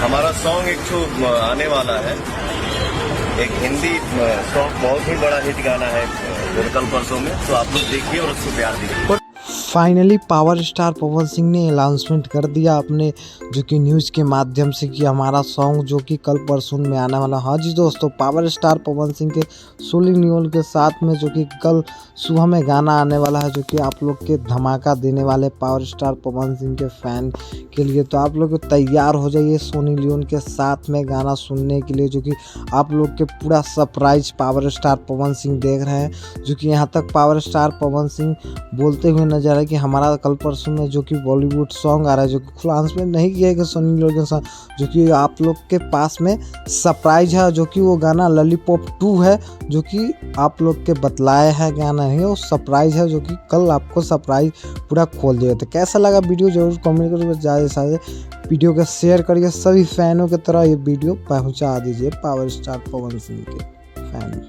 हमारा सॉन्ग एक ठो आने वाला है, एक हिंदी सॉन्ग, बहुत ही बड़ा हिट गाना है कल परसों में, तो आप लोग देखिए और उसको प्यार दीजिए। Finally power star Pawan Singh ने अनाउंसमेंट कर दिया अपने जो कि न्यूज़ के माध्यम से कि हमारा सॉन्ग जो कि कल परसों में आने वाला। हाँ जी दोस्तों, पावर स्टार पवन सिंह के सोली नियोल के साथ में जो कि कल सुबह में गाना आने वाला है, जो कि आप लोग के धमाका देने वाले पावर स्टार पवन सिंह के फैन के लिए। तो आप लोग तैयार हो जाइए सोनी लियोन के साथ में गाना सुनने के लिए, जो कि आप लोग के पूरा surprise power star Pawan Singh देख रहे हैं। जो कि यहाँ तक पावर स्टार पवन सिंह बोलते हुए नजर आए कि हमारा कल परसों में जो कि बॉलीवुड सॉन्ग आ रहा है, जो कि खुला अनाउंसमेंट नहीं किया है कि सोनी लियोन के साथ, जो कि आप लोग के पास में सरप्राइज है। जो कि वो गाना लॉलीपॉप 2 है, जो कि आप लोग के बतलाए हैं गाना है, वो सरप्राइज है, जो कि कल आपको सरप्राइज पूरा खोल देगा। तो कैसा लगा वीडियो जरूर कमेंट करिए, ज़्यादा से ज़्यादा वीडियो को शेयर करिए, सभी फैनों की तरह ये वीडियो पहुंचा दीजिए पावर स्टार पवन सिंह के फैन।